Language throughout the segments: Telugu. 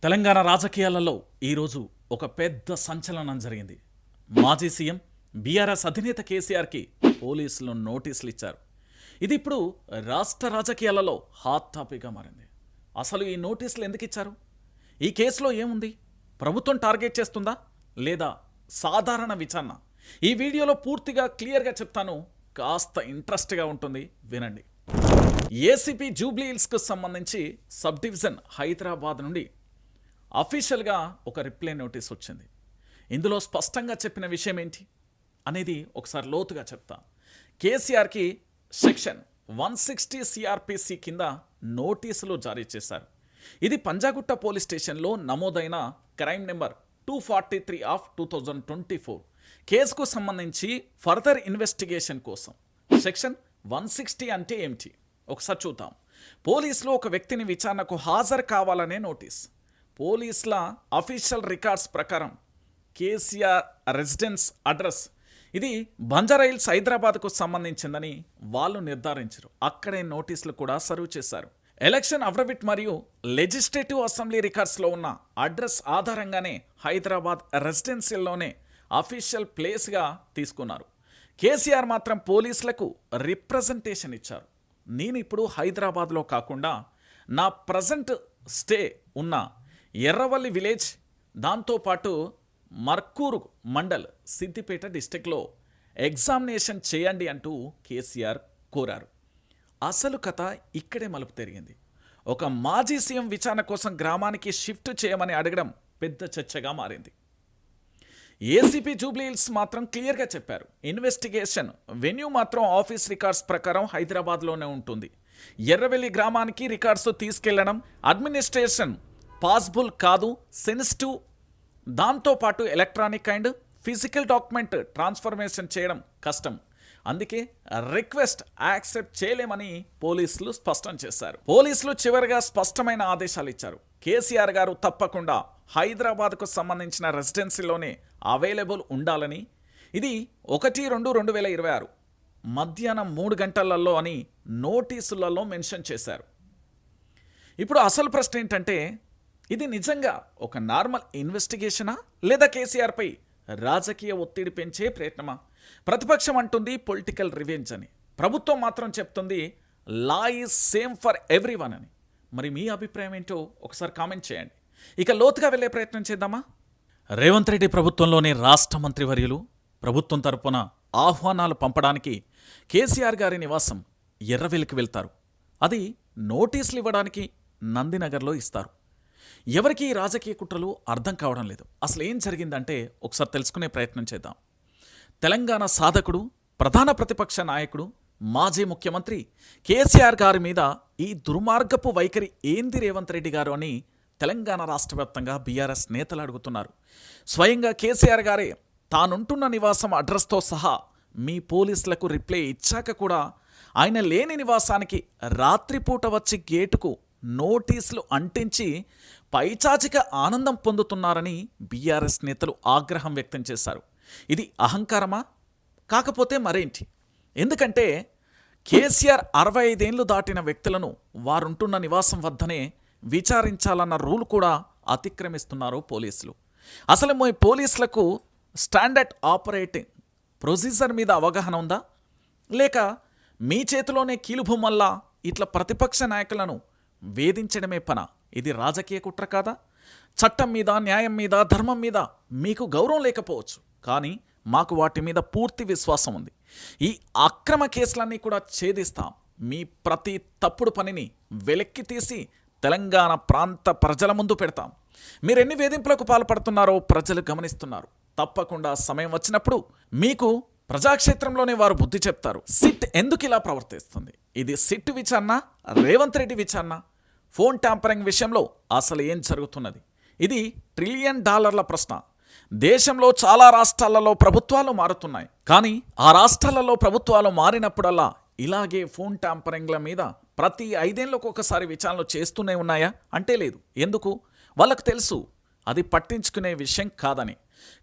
తెలంగాణ రాజకీయాలలో ఈరోజు ఒక పెద్ద సంచలనం జరిగింది. మాజీ సీఎం బీఆర్ఎస్ అధినేత కేసీఆర్కి పోలీసులు నోటీసులు ఇచ్చారు. ఇది ఇప్పుడు రాష్ట్ర రాజకీయాలలో హాట్ టాపిక్గా మారింది. అసలు ఈ నోటీసులు ఎందుకు ఇచ్చారు? ఈ కేసులో ఏముంది? ప్రభుత్వం టార్గెట్ చేస్తుందా లేదా సాధారణ విచారణ? ఈ వీడియోలో పూర్తిగా క్లియర్గా చెప్తాను. కాస్త ఇంట్రెస్ట్గా ఉంటుంది, వినండి. ఏసీపీ జూబ్లీ హిల్స్కు సంబంధించి సబ్ డివిజన్ హైదరాబాద్ నుండి అఫీషియల్గా ఒక రిప్లై నోటీస్ వచ్చింది. ఇందులో స్పష్టంగా చెప్పిన విషయం ఏంటి అనేది ఒకసారి లోతుగా చెప్తా. కేసీఆర్కి సెక్షన్ 160 సిఆర్పిసి కింద నోటీసులు జారీ చేశారు. ఇది పంజాగుట్ట పోలీస్ స్టేషన్లో నమోదైన క్రైమ్ నెంబర్ 243 ఆఫ్ 2024 కేసుకు సంబంధించి ఫర్దర్ ఇన్వెస్టిగేషన్ కోసం. సెక్షన్ 160 అంటే ఏమిటి ఒకసారి చూద్దాం. పోలీసులు ఒక వ్యక్తిని విచారణకు హాజరు కావాలనే నోటీస్. పోలీసుల అఫీషియల్ రికార్డ్స్ ప్రకారం కేసీఆర్ రెసిడెన్స్ అడ్రస్ ఇది బంజారాహిల్స్ హైదరాబాద్కు సంబంధించిందని వాళ్ళు నిర్ధారించారు. అక్కడే నోటీసులు కూడా సర్వ్ చేశారు. ఎలక్షన్ అఫిడవిట్ మరియు లెజిస్లేటివ్ అసెంబ్లీ రికార్డ్స్లో ఉన్న అడ్రస్ ఆధారంగానే హైదరాబాద్ రెసిడెన్షియల్లోనే అఫీషియల్ ప్లేస్గా తీసుకున్నారు. కేసీఆర్ మాత్రం పోలీసులకు రిప్రజెంటేషన్ ఇచ్చారు. నేను ఇప్పుడు హైదరాబాద్లో కాకుండా నా ప్రజెంట్ స్టే ఉన్న ఎర్రవల్లి విలేజ్, దాంతోపాటు మర్కూరు మండల్, సిద్దిపేట డిస్టిక్లో ఎగ్జామినేషన్ చేయండి అంటూ కేసీఆర్ కోరారు. అసలు కథ ఇక్కడే మలుపు తిరిగింది. ఒక మాజీ సీఎం విచారణ కోసం గ్రామానికి షిఫ్ట్ చేయమని అడగడం పెద్ద చర్చగా మారింది. ఏసీపీ జూబ్లీ హిల్స్ మాత్రం క్లియర్గా చెప్పారు, ఇన్వెస్టిగేషన్ వెన్యూ మాత్రం ఆఫీస్ రికార్డ్స్ ప్రకారం హైదరాబాద్లోనే ఉంటుంది. ఎర్రవెల్లి గ్రామానికి రికార్డ్స్ తీసుకెళ్లడం అడ్మినిస్ట్రేషన్ పాసిబుల్ కాదు, సెన్సిటివ్. దాంతోపాటు electronic and physical document transformation చేయడం కష్టం. అందుకే రిక్వెస్ట్ యాక్సెప్ట్ చేయలేమని పోలీసులు స్పష్టం చేశారు. పోలీసులు చివరిగా స్పష్టమైన ఆదేశాలు ఇచ్చారు. కేసీఆర్ గారు తప్పకుండా హైదరాబాద్కు సంబంధించిన రెసిడెన్సీలోనే అవైలబుల్ ఉండాలని. ఇది 1/2/2026 మధ్యాహ్నం 3 గంటలలో అని నోటీసులలో మెన్షన్ చేశారు. ఇప్పుడు అసలు ప్రశ్న ఏంటంటే, ఇది నిజంగా ఒక నార్మల్ ఇన్వెస్టిగేషనా లేదా కేసీఆర్పై రాజకీయ ఒత్తిడి పెంచే ప్రయత్నమా? ప్రతిపక్షం అంటుంది పొలిటికల్ రివెంజ్ అని, ప్రభుత్వం మాత్రం చెప్తుంది law is same for everyone అని. మరి మీ అభిప్రాయం ఏంటో ఒకసారి కామెంట్ చేయండి. ఇక లోతుగా వెళ్ళే ప్రయత్నం చేద్దామా? రేవంత్ రెడ్డి ప్రభుత్వంలోని రాష్ట్ర మంత్రివర్యులు ప్రభుత్వం తరపున ఆహ్వానాలు పంపడానికి కేసీఆర్ గారి నివాసం ఎర్రవెల్లికి వెళ్తారు. అది నోటీసులు ఇవ్వడానికి నందినగర్లో ఇస్తారు. ఎవరికి ఈ రాజకీయ కుట్రలు అర్థం కావడం లేదు. అసలు ఏం జరిగిందంటే ఒకసారి తెలుసుకునే ప్రయత్నం చేద్దాం. తెలంగాణ సాధకుడు, ప్రధాన ప్రతిపక్ష నాయకుడు, మాజీ ముఖ్యమంత్రి కేసీఆర్ గారి మీద ఈ దుర్మార్గపు వైఖరి ఏంది రేవంత్ రెడ్డి గారు అని తెలంగాణ రాష్ట్ర వ్యాప్తంగా బీఆర్ఎస్ నేతలు అడుగుతున్నారు. స్వయంగా కేసీఆర్ గారే తానుంటున్న నివాసం అడ్రస్తో సహా మీ పోలీసులకు రిప్లై ఇచ్చాక కూడా ఆయన లేని నివాసానికి రాత్రిపూట వచ్చి గేటుకు నోటీసులు అంటించి పైచాచిక ఆనందం పొందుతున్నారని బీఆర్ఎస్ నేతలు ఆగ్రహం వ్యక్తం చేశారు. ఇది అహంకారమా? కాకపోతే మరేంటి? ఎందుకంటే కేసీఆర్ 65 ఏళ్లు దాటిన వ్యక్తులను వారుంటున్న నివాసం వద్దనే విచారించాలన్న రూల్ కూడా అతిక్రమిస్తున్నారు పోలీసులు. అసలు మీ పోలీసులకు స్టాండర్డ్ ఆపరేటింగ్ ప్రొసీజర్ మీద అవగాహన ఉందా? లేక మీ చేతిలోనే కీలుబొమ్మల్లా ఇట్లా ప్రతిపక్ష నాయకులను వేధించడమే పనా? ఇది రాజకీయ కుట్ర కాదా? చట్టం మీద, న్యాయం మీద, ధర్మం మీద మీకు గౌరవం లేకపోవచ్చు, కానీ మాకు వాటి మీద పూర్తి విశ్వాసం ఉంది. ఈ అక్రమ కేసులన్నీ కూడా ఛేదిస్తాం. మీ ప్రతి తప్పుడు పనిని వెలక్కి తీసి తెలంగాణ ప్రాంత ప్రజల ముందు పెడతాం. మీరెన్ని వేధింపులకు పాల్పడుతున్నారో ప్రజలు గమనిస్తున్నారు. తప్పకుండా సమయం వచ్చినప్పుడు మీకు ప్రజాక్షేత్రంలోనే వారు బుద్ధి చెప్తారు. సిట్ ఎందుకు ఇలా ప్రవర్తిస్తుంది? ఇది సిట్ విచారణ, రేవంత్ రెడ్డి విచారణ? ఫోన్ ట్యాంపరింగ్ విషయంలో అసలు ఏం జరుగుతున్నది? ఇది $1 ట్రిలియన్ ప్రశ్న. దేశంలో చాలా రాష్ట్రాలలో ప్రభుత్వాలు మారుతున్నాయి, కానీ ఆ రాష్ట్రాలలో ప్రభుత్వాలు మారినప్పుడల్లా ఇలాగే ఫోన్ ట్యాంపరింగ్ల మీద ప్రతి 5 ఏళ్లకు ఒకసారి విచారణలు చేస్తూనే ఉన్నాయా అంటే లేదు. ఎందుకు? వాళ్ళకు తెలుసు అది పట్టించుకునే విషయం కాదని.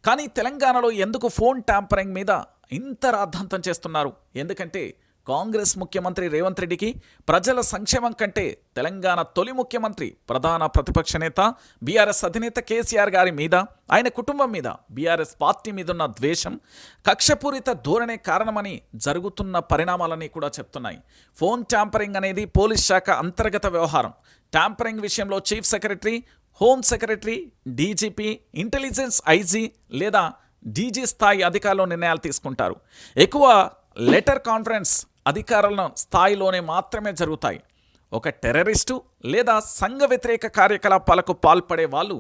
కానీ తెలంగాణలో ఎందుకు ఫోన్ ట్యాంపరింగ్ మీద ఇంత రాద్ధాంతం చేస్తున్నారు? ఎందుకంటే కాంగ్రెస్ ముఖ్యమంత్రి రేవంత్ రెడ్డికి ప్రజల సంక్షేమం కంటే తెలంగాణ తొలి ముఖ్యమంత్రి ప్రధాన ప్రతిపక్ష నేత బీఆర్ఎస్ అధినేత కేసీఆర్ గారి మీద, ఆయన కుటుంబం మీద బీఆర్ఎస్ పార్టీ మీదున్న ద్వేషం, కక్షపూరిత ధోరణే కారణమని జరుగుతున్న పరిణామాలని కూడా చెప్తున్నాయి. ఫోన్ ట్యాంపరింగ్ అనేది పోలీస్ శాఖ అంతర్గత వ్యవహారం. ట్యాంపరింగ్ విషయంలో chief secretary, home secretary, DGP, intelligence IG లేదా డీజీ స్థాయి అధికారులు నిర్ణయాలు తీసుకుంటారు. ఎక్కువ లెటర్ కాన్ఫరెన్స్ అధికారుల స్థాయిలోనే మాత్రమే జరుగుతాయి. ఒక టెర్రరిస్టు లేదా సంఘ వ్యతిరేక కార్యకలాపాలకు పాల్పడే వాళ్ళు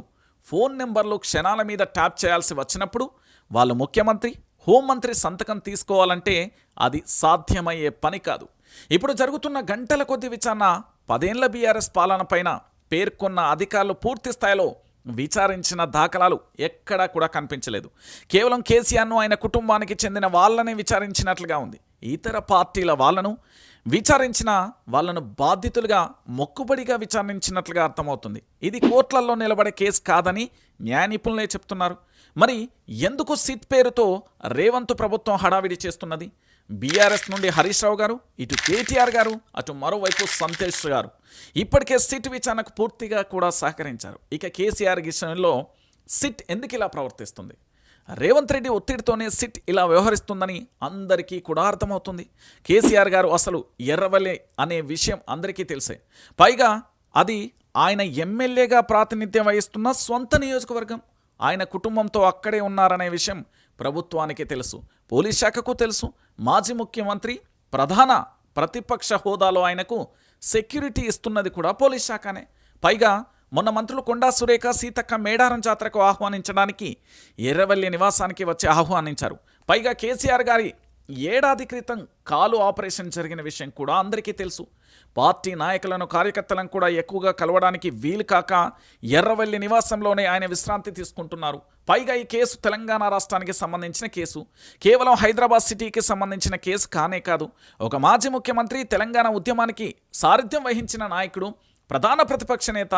ఫోన్ నెంబర్లు క్షణాల మీద ట్యాప్ చేయాల్సి వచ్చినప్పుడు వాళ్ళు ముఖ్యమంత్రి, హోంమంత్రి సంతకం తీసుకోవాలంటే అది సాధ్యమయ్యే పని కాదు. ఇప్పుడు జరుగుతున్న గంటల కొద్ది విచారణ 10 ఏళ్ల బీఆర్ఎస్ పాలన పైన పేర్కొన్న అధికారులు పూర్తి స్థాయిలో విచారించిన దాఖలాలు ఎక్కడా కూడా కనిపించలేదు. కేవలం కేసీఆర్ను, ఆయన కుటుంబానికి చెందిన వాళ్ళనే విచారించినట్లుగా ఉంది. ఇతర పార్టీల వాళ్ళను విచారించిన వాళ్ళను బాధితులుగా మొక్కుబడిగా విచారించినట్లుగా అర్థమవుతుంది. ఇది కోర్టులలో నిలబడే కేసు కాదని న్యాయ నిపుణులే చెప్తున్నారు. మరి ఎందుకు సిట్ పేరుతో రేవంత్ ప్రభుత్వం హడావిడి చేస్తున్నది? బీఆర్ఎస్ నుండి హరీష్ రావు గారు, ఇటు కేటీఆర్ గారు, అటు మరోవైపు సంతోష్ గారు ఇప్పటికే సిట్ విచారణకు పూర్తిగా కూడా సహకరించారు. ఇక కేసీఆర్ విషయంలో సిట్ ఎందుకు ఇలా ప్రవర్తిస్తుంది? రేవంత్ రెడ్డి ఒత్తిడితోనే సిట్ ఇలా వ్యవహరిస్తుందని అందరికీ కూడా అర్థమవుతుంది. కేసీఆర్ గారు అసలు ఎర్రవల్లి అనే విషయం అందరికీ తెలిసే. పైగా అది ఆయన ఎమ్మెల్యేగా ప్రాతినిధ్యం వహిస్తున్న సొంత నియోజకవర్గం. ఆయన కుటుంబంతో అక్కడే ఉన్నారనే విషయం ప్రభుత్వానికి తెలుసు, పోలీస్ శాఖకు తెలుసు. మాజీ ముఖ్యమంత్రి ప్రధాన ప్రతిపక్ష హోదాలో ఆయనకు సెక్యూరిటీ ఇస్తున్నది కూడా పోలీస్ శాఖనే. పైగా మొన్న మంత్రులు కొండా సురేఖ, సీతక్క మేడారం జాతరకు ఆహ్వానించడానికి ఎర్రవల్లి నివాసానికి వచ్చి ఆహ్వానించారు. పైగా కేసీఆర్ గారి ఏడాది క్రితం కాలు ఆపరేషన్ జరిగిన విషయం కూడా అందరికీ తెలుసు. పార్టీ నాయకులను, కార్యకర్తలను కూడా ఎక్కువగా కలవడానికి వీలు కాక ఎర్రవల్లి నివాసంలోనే ఆయన విశ్రాంతి తీసుకుంటున్నారు. పైగా ఈ కేసు తెలంగాణ రాష్ట్రానికి సంబంధించిన కేసు, కేవలం హైదరాబాద్ సిటీకి సంబంధించిన కేసు కానే కాదు. ఒక మాజీ ముఖ్యమంత్రి, తెలంగాణ ఉద్యమానికి సారథ్యం వహించిన నాయకుడు, ప్రధాన ప్రతిపక్ష నేత,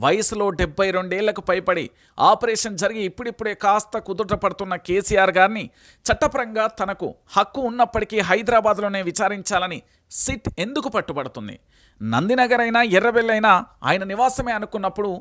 వయసులో 72 ఏళ్లకు పైబడి ఆపరేషన్ జరిగి ఇప్పుడిప్పుడే కాస్త కుదుట పడుతున్న కేసీఆర్ గారిని చట్టపరంగా తనకు హక్కు ఉన్నప్పటికీ హైదరాబాద్లోనే విచారించాలని సిట్ ఎందుకు పట్టుబడుతుంది? నందినగర్ అయినా ఎర్రవెల్లి అయినా ఆయన నివాసమే అనుకున్నప్పుడు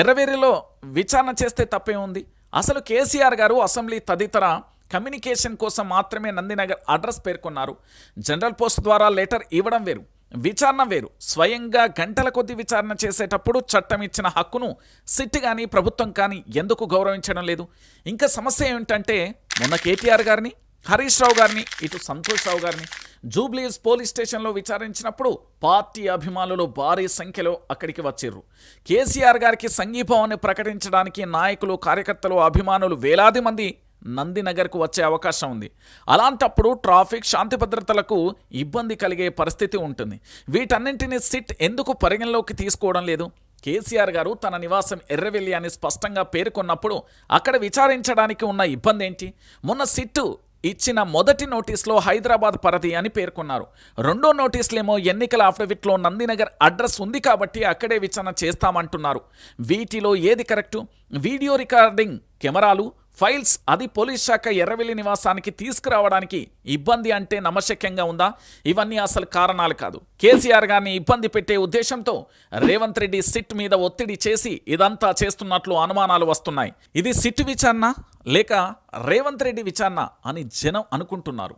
ఎర్రవెల్లిలో విచారణ చేస్తే తప్పే ఉంది? అసలు కేసీఆర్ గారు అసెంబ్లీ తదితర కమ్యూనికేషన్ కోసం మాత్రమే నందినగర్ అడ్రస్ పేర్కొన్నారు. జనరల్ పోస్ట్ ద్వారా లెటర్ ఇవ్వడం వేరు, విచారణ వేరు. స్వయంగా గంటల కొద్ది విచారణ చేసేటప్పుడు చట్టం ఇచ్చిన హక్కును సిట్ కానీ ప్రభుత్వం కానీ ఎందుకు గౌరవించడం లేదు? ఇంకా సమస్య ఏమిటంటే, మొన్న కేటీఆర్ గారిని, హరీష్ రావు గారిని, ఇటు సంతోష్ రావు గారిని జూబ్లీహిల్స్ పోలీస్ స్టేషన్లో విచారించినప్పుడు పార్టీ అభిమానులు భారీ సంఖ్యలో అక్కడికి వచ్చిర్రు. కేసీఆర్ గారికి సంఘీభావాన్ని ప్రకటించడానికి నాయకులు, కార్యకర్తలు, అభిమానులు వేలాది మంది నందినగర్కు వచ్చే అవకాశం ఉంది. అలాంటప్పుడు ట్రాఫిక్, శాంతి భద్రతలకు ఇబ్బంది కలిగే పరిస్థితి ఉంటుంది. వీటన్నింటినీ సిట్ ఎందుకు పరిగణలోకి తీసుకోవడం లేదు? కేసీఆర్ గారు తన నివాసం ఎర్రవెల్లి అని స్పష్టంగా పేర్కొన్నప్పుడు అక్కడ విచారించడానికి ఉన్న ఇబ్బంది ఏంటి? మొన్న సిట్ ఇచ్చిన మొదటి నోటీస్లో హైదరాబాద్ పరిధి అని పేర్కొన్నారు. రెండో నోటీసులేమో ఎన్నికల అఫిడవిట్లో నందినగర్ అడ్రస్ ఉంది కాబట్టి అక్కడే విచారణ చేస్తామంటున్నారు. వీటిలో ఏది కరెక్టు? వీడియో రికార్డింగ్ కెమెరాలు, ఫైల్స్ అది పోలీస్ శాఖ ఎర్రవెల్లి నివాసానికి తీసుకురావడానికి ఇబ్బంది అంటే నమ్మశక్యంగా ఉందా? ఇవన్నీ అసలు కారణాలు కాదు. కేసీఆర్ గారిని ఇబ్బంది పెట్టే ఉద్దేశంతో రేవంత్ రెడ్డి సిట్ మీద ఒత్తిడి చేసి ఇదంతా చేస్తున్నట్లు అనుమానాలు వస్తున్నాయి. ఇది సిట్ విచారణ లేక రేవంత్ రెడ్డి విచారణ అని జనం అనుకుంటున్నారు.